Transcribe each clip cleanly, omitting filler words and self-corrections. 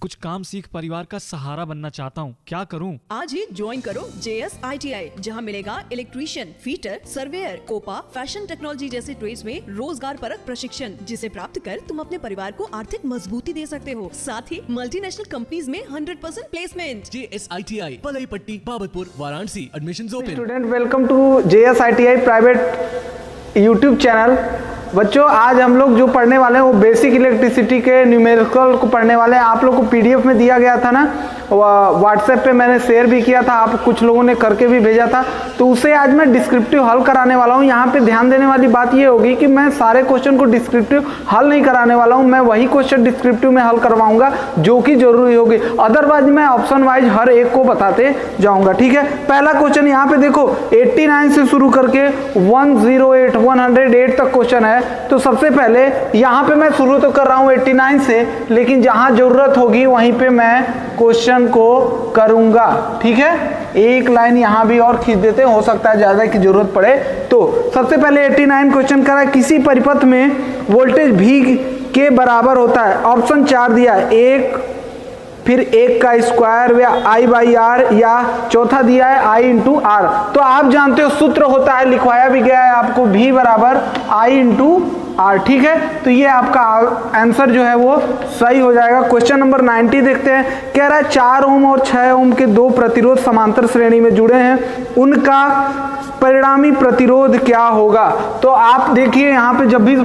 कुछ काम सीख परिवार का सहारा बनना चाहता हूँ, क्या करूँ? आज ही ज्वाइन करो JSITI, जहाँ मिलेगा electrician, fitter, surveyor, COPA, fashion technology जैसे ट्रेड्स में रोजगार परक प्रशिक्षण, जिसे प्राप्त कर तुम अपने परिवार को आर्थिक मजबूती दे सकते हो। साथ ही मल्टीनेशनल कंपनीज में 100% placement. JSITI Palai Patti, Babatpur, Varanasi. Admissions open. Student, welcome to JSITI private YouTube channel. बच्चों, आज हम लोग जो पढ़ने वाले हैं वो बेसिक इलेक्ट्रिसिटी के न्यूमेरिकल को पढ़ने वाले हैं। आप लोग को PDF में दिया गया था ना, व्हाट्सएप पे मैंने शेयर भी किया था, आप कुछ लोगों ने करके भी भेजा था, तो उसे आज मैं डिस्क्रिप्टिव हल कराने वाला हूँ। यहाँ पे ध्यान देने वाली बात ये होगी कि मैं सारे क्वेश्चन को डिस्क्रिप्टिव हल नहीं कराने वाला हूँ, मैं वही क्वेश्चन डिस्क्रिप्टिव में हल करवाऊंगा जो कि जरूरी होगी। अदरवाइज मैं ऑप्शन वाइज हर एक को बताते जाऊंगा, ठीक है। पहला क्वेश्चन यहाँ पे देखो, 89 से शुरू करके 108 तक क्वेश्चन है। तो सबसे पहले यहाँ पे मैं शुरू तो कर रहा हूँ 89 से, लेकिन जहां जरूरत होगी वहीं पे मैं क्वेश्चन को करूंगा, ठीक है। एक लाइन यहाँ भी और खींच देते हैं, हो सकता है ज्यादा की जरूरत पड़े। तो सबसे पहले 89 क्वेश्चन करा, किसी परिपथ में वोल्टेज V के बराबर होता है। ऑप्शन 4 दिया है, 1 फिर 1 का स्क्वायर या I/R, या चौथा दिया है I/R। तो आप जानते हो सूत्र होता है, लिखवाया भी गया है आपको, V बराबर I/R, ठीक है। तो ये आपका आंसर जो है वो सही हो जाएगा। क्वेश्चन नंबर 90 देखते हैं। कह रहा है 4 ओम और 6 ओम के दो प्रतिरोध समांतर श्रेणी में जुड़े हैं, उनका परिणामी प्रतिरोध क्या होगा। तो आप देखिए यहाँ पे जब भी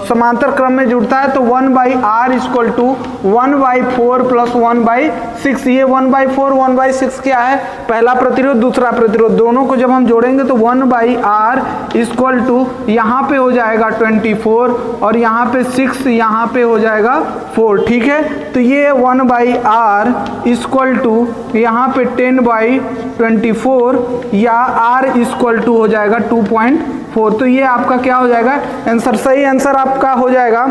समांतर क्रम में जुड़ता है तो 1/R इक्वल टू 1/4 प्लस 1/6। ये 1/4 1/6 क्या है, पहला प्रतिरोध दूसरा प्रतिरोध, दोनों को जब हम जोड़ेंगे तो 1/R इक्वल टू यहाँ पे हो जाएगा 24 और यहाँ पे 6, यहाँ पे हो जाएगा 4, ठीक है। तो ये 1/R इक्वल टू यहाँ पे 10/24 या R इक्वल टू हो जाएगा 2.4। तो ये आपका क्या हो जाएगा आंसर, सही आंसर आपका हो जाएगा।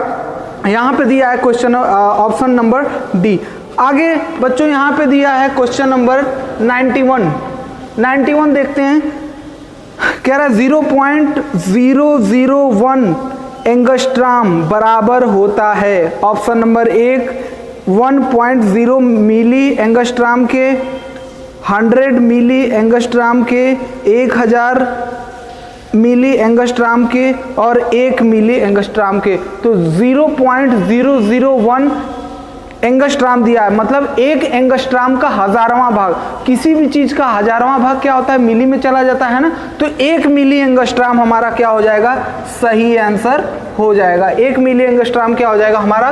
यहाँ पे दिया है क्वेश्चन ऑप्शन नंबर डी। आगे बच्चों यहाँ पे दिया है क्वेश्चन नंबर 91 देखते हैं। कह रहा है 0.001 एंगस्ट्राम बराबर होता है। ऑप्शन नंबर 1 1.0 मिली एंगस्ट्राम के, 100 मिली एंगस्ट्राम के, 1000 मिली एंगस्ट्राम के और 1 मिली एंगस्ट्राम के। तो 0.001 एंगस्ट्राम दिया है, मतलब 1 एंगस्ट्राम का 1000वां भाग। किसी भी चीज का 1000वां भाग क्या होता है, मिली में चला जाता है ना। तो 1 मिली एंगस्ट्राम हमारा क्या हो जाएगा, सही आंसर हो जाएगा। 1 मिली एंगस्ट्राम क्या हो जाएगा हमारा,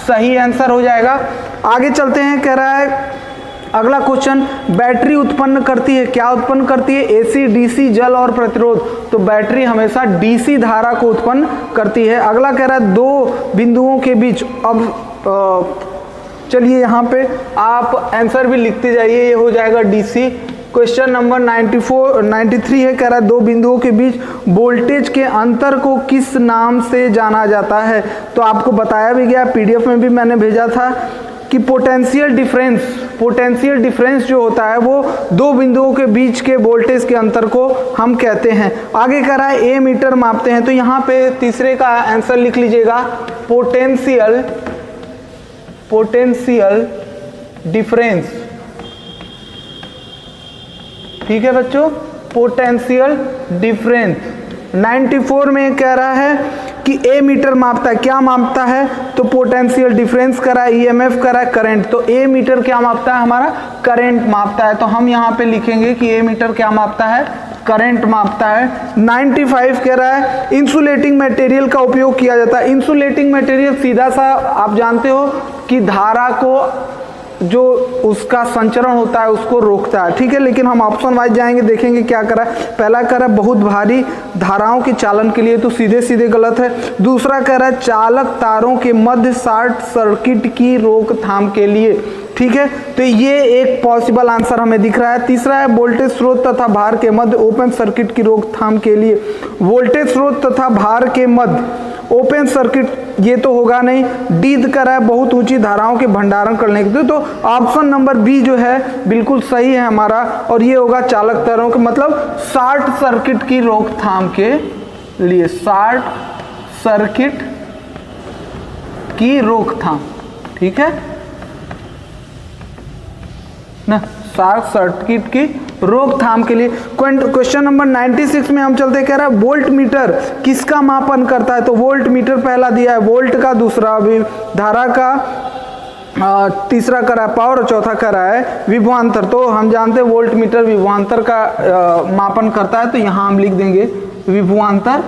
सही आंसर हो जाएगा। आगे चलते हैं। कह रहा है अगला क्वेश्चन, बैटरी उत्पन्न करती है, क्या उत्पन्न करती है, AC DC जल और प्रतिरोध। तो बैटरी हमेशा DC धारा को उत्पन्न करती है। अगला कह रहा है 2 बिंदुओं के बीच। अब चलिए यहाँ पे आप आंसर भी लिखते जाइए, ये हो जाएगा DC। क्वेश्चन नंबर 93 है। कह रहा है 2 बिंदुओं के बीच वोल्टेज के अंतर को किस नाम से जाना जाता है। तो आपको बताया भी गया, PDF में भी मैंने भेजा था कि पोटेंशियल डिफरेंस जो होता है वो 2 बिंदुओं के बीच के वोल्टेज के अंतर को हम कहते हैं। आगे कह रहा है एमीटर मापते हैं। तो यहाँ पे तीसरे का आंसर लिख लीजिएगा, पोटेंशियल डिफरेंस, ठीक है बच्चों, पोटेंशियल डिफरेंस। 94 में कह रहा है कि ए मीटर मापता है, क्या मापता है, तो पोटेंशियल डिफरेंस करा, EMF करा, करंट। तो ए मीटर क्या मापता है हमारा, करंट मापता है। तो हम यहाँ पे लिखेंगे कि ए मीटर क्या मापता है, करंट मापता है। 95 कह रहा है इंसुलेटिंग मटेरियल का उपयोग किया जाता है। इंसुलेटिंग मटेरियल सीधा सा आप जानते हो कि धारा को, जो उसका संचरण होता है उसको रोकता है, ठीक है। लेकिन हम ऑप्शन वाइज जाएंगे, देखेंगे क्या करा। पहला कह रहा है बहुत भारी धाराओं के चालन के लिए, तो सीधे सीधे गलत है। दूसरा कह रहा है चालक तारों के मध्य शॉर्ट सर्किट की रोकथाम के लिए, ठीक है। तो ये एक पॉसिबल आंसर हमें दिख रहा है। तीसरा है वोल्टेज स्रोत तथा भार के मध्य ओपन सर्किट की रोकथाम के लिए। वोल्टेज स्रोत तथा भार के मध्य ओपन सर्किट, ये तो होगा नहीं। डी करा है बहुत ऊंची धाराओं के भंडारण करने के लिए। तो ऑप्शन नंबर बी जो है बिल्कुल सही है हमारा, और ये होगा चालक तारों के, मतलब शॉर्ट सर्किट की रोकथाम के लिए, शॉर्ट सर्किट की रोकथाम, ठीक है। ना, शॉर्ट सर्किट की रोकथाम के लिए। क्वेश्चन नंबर 96 में हम चलते, कह रहा है वोल्ट मीटर किसका मापन करता है? तो वोल्ट मीटर पहला दिया है वोल्ट का, दूसरा धारा का, तीसरा करा है पावर और चौथा करा है विभवांतर। तो हम जानते हैं वोल्ट मीटर विभवांतर का मापन करता है, तो यहाँ हम लिख देंगे विभवांतर।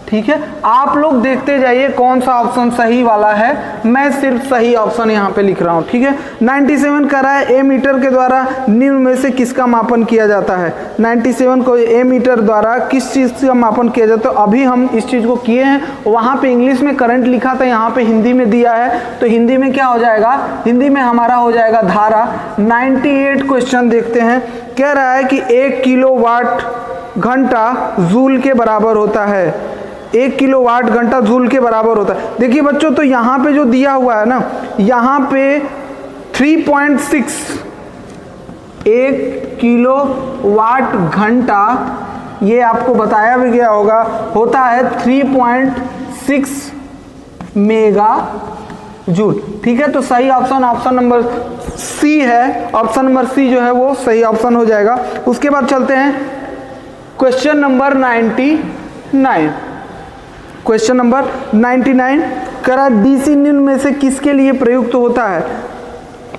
ठीक है, आप लोग देखते जाइए कौन सा ऑप्शन सही वाला है, मैं सिर्फ सही ऑप्शन यहाँ पे लिख रहा हूँ। ठीक है, 97 करा है ए मीटर के द्वारा निम्न में से किसका मापन किया जाता है? 97 को ए मीटर द्वारा किस चीज़ का मापन किया जाता है? अभी हम इस चीज़ को किए हैं, वहाँ पे इंग्लिश में करंट लिखा था, यहाँ पे हिंदी में दिया है, तो हिंदी में क्या हो जाएगा? हिंदी में हमारा हो जाएगा धारा। 98 क्वेश्चन देखते हैं, कह रहा है कि 1 किलोवाट घंटा जूल के बराबर होता है। 1 किलोवाट घंटा जूल के बराबर होता है। देखिए बच्चों, तो यहाँ पे जो दिया हुआ है ना, यहाँ पे 3.6 1 किलोवाट घंटा, ये आपको बताया भी गया होगा, होता है 3.6 मेगा जूल। ठीक है, तो सही ऑप्शन नंबर सी है। ऑप्शन नंबर सी जो है वो सही ऑप्शन हो जाएगा। उसके बाद चलते हैं क्वेश्चन नंबर 99। क्वेश्चन नंबर 99 करा डीसी निम्न में से किसके लिए प्रयुक्त होता है?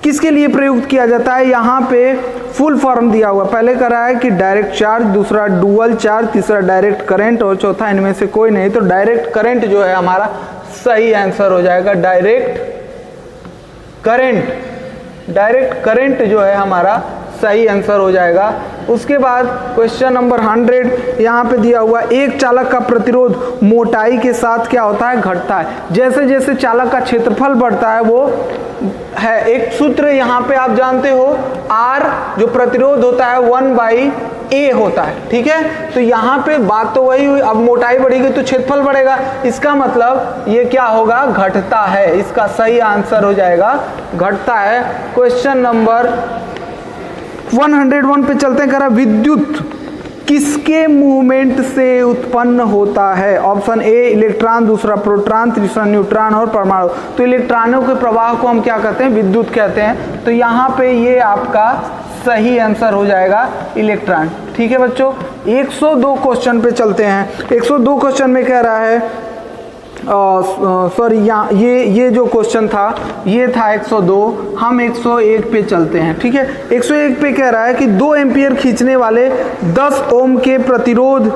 किसके लिए प्रयुक्त किया जाता है? यहाँ पे फुल फॉर्म दिया हुआ, पहले करा है कि डायरेक्ट चार्ज, दूसरा डुअल चार्ज, तीसरा डायरेक्ट करंट और चौथा इनमें से कोई नहीं। तो डायरेक्ट करंट जो है हमारा सही आंसर हो जाएगा। डायरेक्ट करंट जो है हमारा सही आंसर हो जाएगा। उसके बाद क्वेश्चन नंबर 100 यहाँ पे दिया हुआ, एक चालक का प्रतिरोध मोटाई के साथ क्या होता है? घटता है। जैसे जैसे चालक का क्षेत्रफल बढ़ता है, वो है एक सूत्र यहाँ पे आप जानते हो, R जो प्रतिरोध होता है 1/A होता है। ठीक है, तो यहाँ पे बात तो वही हुई, अब मोटाई बढ़ेगी तो क्षेत्रफल बढ़ेगा, इसका मतलब ये क्या होगा? घटता है। इसका सही आंसर हो जाएगा घटता है। क्वेश्चन नंबर 101 पे चलते हैं, करा विद्युत किसके मूवमेंट से उत्पन्न होता है? ऑप्शन ए इलेक्ट्रॉन, दूसरा प्रोटॉन, तीसरा न्यूट्रॉन और परमाणु। तो इलेक्ट्रॉनों के प्रवाह को हम क्या कहते हैं? विद्युत कहते हैं। तो यहाँ पे ये आपका सही आंसर हो जाएगा इलेक्ट्रॉन। ठीक है बच्चों, 102 क्वेश्चन पे चलते हैं। 102 क्वेश्चन में कह रहा है, सॉरी ये जो क्वेश्चन था ये था 102, हम 101 पे चलते हैं। ठीक है, 101 पे कह रहा है कि 2 एम्पियर खींचने वाले 10 ओम के प्रतिरोध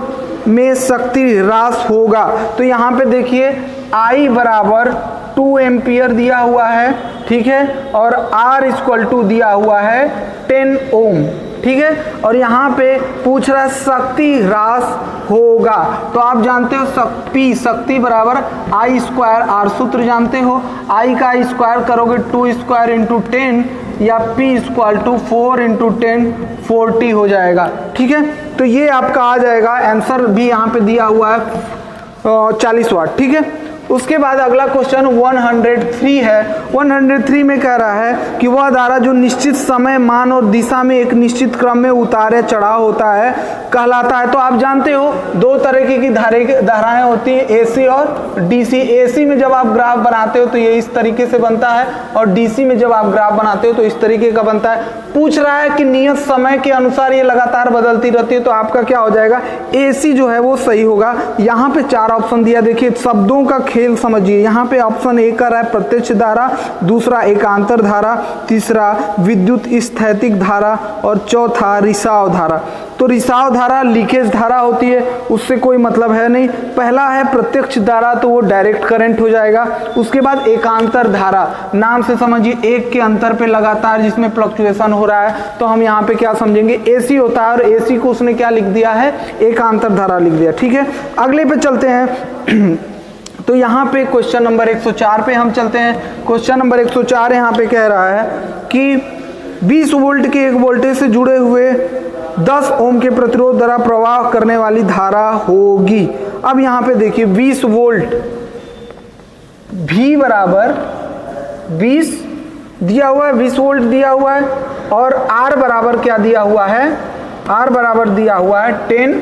में शक्ति ह्रास होगा। तो यहाँ पे देखिए I बराबर 2 एम्पियर दिया हुआ है। ठीक है, और R इक्वल टू दिया हुआ है 10 ओम। ठीक है, और यहाँ पे पूछ रहा है शक्ति ह्रास होगा। तो आप जानते हो शक्ति बराबर I स्क्वायर, R सूत्र जानते हो, I का स्क्वायर करोगे 2 स्क्वायर इंटू 10 या P इक्वल टू 4 इंटू 10 40 हो जाएगा। ठीक है, तो ये आपका आ जाएगा। आंसर भी यहाँ पे दिया हुआ है 40 वाट। ठीक है, उसके बाद अगला क्वेश्चन 103 है। 103 में कह रहा है कि वह धारा जो निश्चित समय, मान और दिशा में एक निश्चित क्रम में उतार या चढ़ाव होता है कहलाता है। तो आप जानते हो 2 तरह की धाराएं होती हैं, एसी और डीसी। एसी में जब आप ग्राफ बनाते हो तो ये इस तरीके से बनता है, और डीसी में जब आप ग्राफ बनाते हो तो इस तरीके का बनता है। पूछ रहा है कि नियत समय के अनुसार ये लगातार बदलती रहती है, तो आपका क्या हो जाएगा? एसी जो है वो सही होगा। यहाँ पे 4 ऑप्शन दिया, देखिए शब्दों का खेल समझिए। यहाँ पे ऑप्शन ए का है प्रत्यक्ष धारा, दूसरा एकांतर धारा, तीसरा विद्युत स्थैतिक धारा और चौथा रिसाव धारा। तो रिसाव धारा लीकेज धारा होती है, उससे कोई मतलब है नहीं। पहला है प्रत्यक्ष धारा, तो वो डायरेक्ट करंट हो जाएगा। उसके बाद एकांतर धारा, नाम से समझिए एक के अंतर पे लगातार जिसमें फ्लक्चुएशन हो रहा है, तो हम यहाँ पे क्या समझेंगे? एसी होता है, और एसी को उसने क्या लिख दिया है? एकांतर धारा लिख दिया। ठीक है, अगले पे चलते हैं। तो यहाँ पे क्वेश्चन नंबर 104 पे हम चलते हैं। क्वेश्चन नंबर 104 यहाँ पे कह रहा है कि 20 वोल्ट के एक वोल्टेज से जुड़े हुए 10 ओम के प्रतिरोध द्वारा प्रवाह करने वाली धारा होगी। अब यहाँ पे देखिए 20 वोल्ट, V बराबर 20 दिया हुआ है, 20 वोल्ट दिया हुआ है, और R बराबर क्या दिया हुआ है? R बराबर दिया हुआ है 10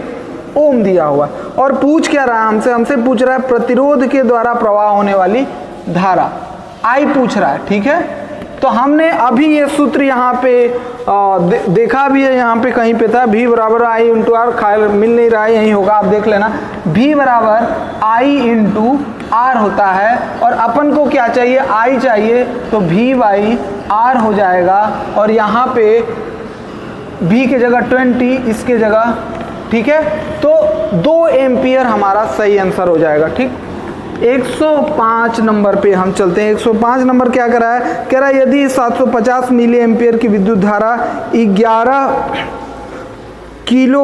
ओम दिया हुआ। और पूछ क्या रहा है हमसे पूछ रहा है प्रतिरोध के द्वारा प्रवाह होने वाली धारा, I पूछ रहा है। ठीक है, तो हमने अभी ये सूत्र यहाँ पे देखा भी है, यहाँ पे कहीं पे था V बराबर I इंटू आर, खायल मिल नहीं रहा है, यही होगा, आप देख लेना। V बराबर I इंटू आर होता है और अपन को क्या चाहिए, I चाहिए, तो V बाई आर हो जाएगा और यहाँ पे V के जगह 20, इसके जगह, ठीक है। तो 2 एम्पियर हमारा सही आंसर हो जाएगा, ठीक। 105 नंबर पे हम चलते हैं। 105 नंबर क्या कह रहा है, कह रहा है यदि 750 मिली एम्पियर की विद्युत धारा 11 किलो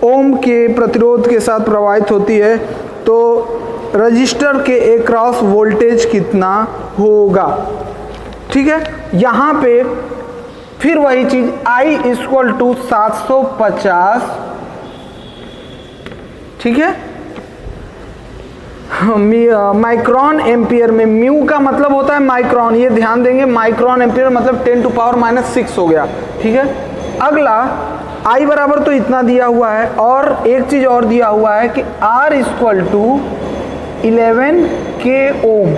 ओम के प्रतिरोध के साथ प्रवाहित होती है तो रजिस्टर के अक्रॉस वोल्टेज कितना होगा, ठीक है। यहाँ पे फिर वही चीज I इक्वल टू 750, ठीक है, माइक्रोन एम्पियर में, म्यू का मतलब होता है माइक्रोन, ये ध्यान देंगे, माइक्रोन एम्पियर मतलब 10⁻⁻�6 हो गया, ठीक है। अगला I बराबर तो इतना दिया हुआ है और एक चीज और दिया हुआ है कि R इक्वल टू 11 के ओम,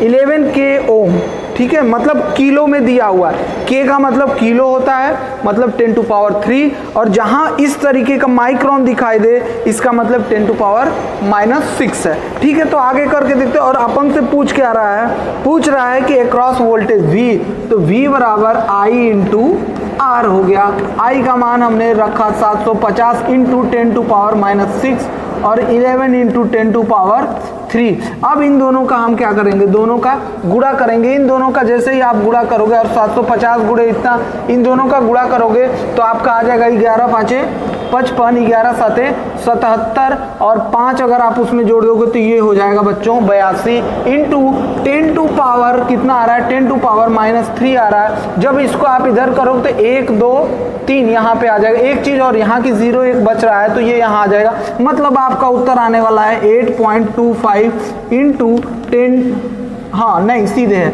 11 के ओम, ठीक है, मतलब किलो में दिया हुआ है। K का मतलब किलो होता है, मतलब 10⁻³ और जहां इस तरीके का माइक्रोन दिखाई दे इसका मतलब 10⁻⁻6 है, ठीक है। तो आगे करके देखते हैं और अपन से पूछ क्या रहा है, पूछ रहा है कि अक्रॉस वोल्टेज V, तो V बराबर I इंटू आर हो गया। I का मान हमने रखा 750 इंटू 10⁻⁻6 और 11 इंटू 10⁻3। अब इन दोनों का हम क्या करेंगे, दोनों का गुणा करेंगे। इन दोनों का जैसे ही आप गुणा करोगे और 750 गुणे इतना, इन दोनों का गुणा करोगे तो आपका आ जाएगा 11 5 55, 11 7 77 और 5 अगर आप उसमें जोड़ दोगे तो ये हो जाएगा बच्चों 82 इंटू 10 टू पावर कितना आ रहा है, 10⁻⁻3 आ रहा है। जब इसको आप इधर करोगे तो 1 2 3 यहाँ पे आ जाएगा। एक चीज और, यहाँ की 0 1 बच रहा है तो ये यहाँ आ जाएगा, मतलब आपका उत्तर आने वाला है 8.25 इंटू 10, हाँ नहीं सीधे है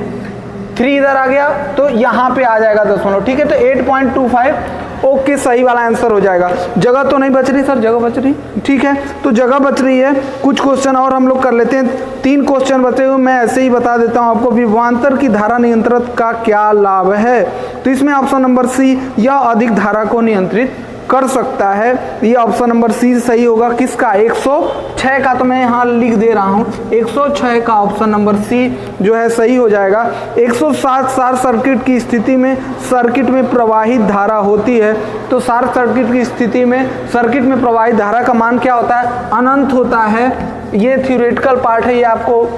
3 इधर आ गया तो यहाँ पे आ जाएगा 10, ठीक है। तो 8.25 ओके, सही वाला आंसर हो जाएगा। जगह तो नहीं बच रही सर, जगह बच रही, ठीक है, तो जगह बच रही है। कुछ क्वेश्चन और हम लोग कर लेते हैं, 3 क्वेश्चन बचे हुए, मैं ऐसे ही बता देता हूं आपको। विभवांतर की धारा नियंत्रण का क्या लाभ है, तो इसमें ऑप्शन नंबर सी, यह अधिक धारा को नियंत्रित कर सकता है, ये ऑप्शन नंबर सी सही होगा। किसका, 106 का, तो मैं यहाँ लिख दे रहा हूँ 106 का ऑप्शन नंबर सी जो है सही हो जाएगा। 107 शॉर्ट सर्किट की स्थिति में सर्किट में प्रवाहित धारा होती है, तो शॉर्ट सर्किट की स्थिति में सर्किट में प्रवाहित धारा का मान क्या होता है, अनंत होता है। ये थ्योरेटिकल पार्ट है, ये आपको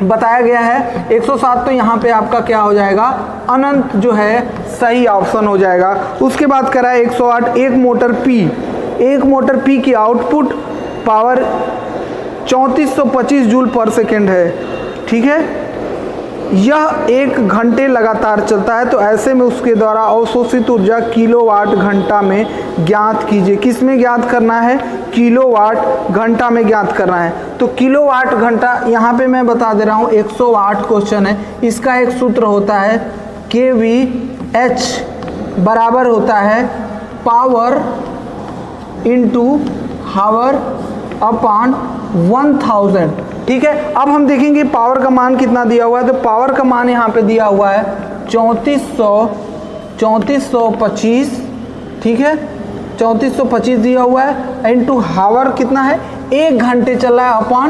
बताया गया है। 107 तो यहाँ पे आपका क्या हो जाएगा, अनंत जो है सही ऑप्शन हो जाएगा। उसके बाद करा है 108, एक मोटर P की आउटपुट पावर 3425 जूल पर सेकेंड है, ठीक है। यह 1 घंटे लगातार चलता है, तो ऐसे में उसके द्वारा अवशोषित ऊर्जा किलोवाट घंटा में ज्ञात कीजिए। किस में ज्ञात करना है, किलोवाट घंटा में ज्ञात करना है। तो किलोवाट घंटा यहाँ पे मैं बता दे रहा हूँ, 108 क्वेश्चन है, इसका एक सूत्र होता है kVH बराबर होता है पावर इंटू हावर अपॉन 1000, ठीक है। अब हम देखेंगे पावर का मान कितना दिया हुआ है, तो पावर का मान यहाँ पे दिया हुआ है 3425, ठीक है, 3425 दिया हुआ है, इंटू हावर कितना है, 1 घंटे चल रहा है, अपॉन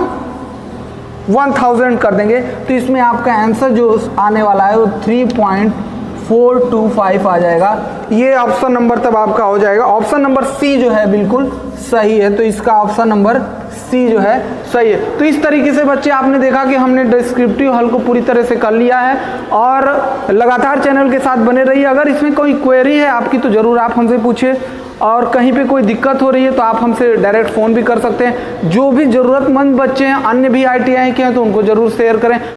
1000 कर देंगे, तो इसमें आपका आंसर जो आने वाला है वो 3.425 आ जाएगा। ये ऑप्शन नंबर तब आपका हो जाएगा। ऑप्शन नंबर सी जो है बिल्कुल सही है, तो इसका ऑप्शन नंबर सी जो है सही है। तो इस तरीके से बच्चे आपने देखा कि हमने डिस्क्रिप्टिव हल को पूरी तरह से कर लिया है, और लगातार चैनल के साथ बने रहिए। अगर इसमें कोई क्वेरी है आपकी तो ज़रूर आप हमसे पूछिए, और कहीं पे कोई दिक्कत हो रही है तो आप हमसे डायरेक्ट फ़ोन भी कर सकते हैं। जो भी ज़रूरतमंद बच्चे हैं, अन्य भी ITI के हैं, तो उनको ज़रूर शेयर करें।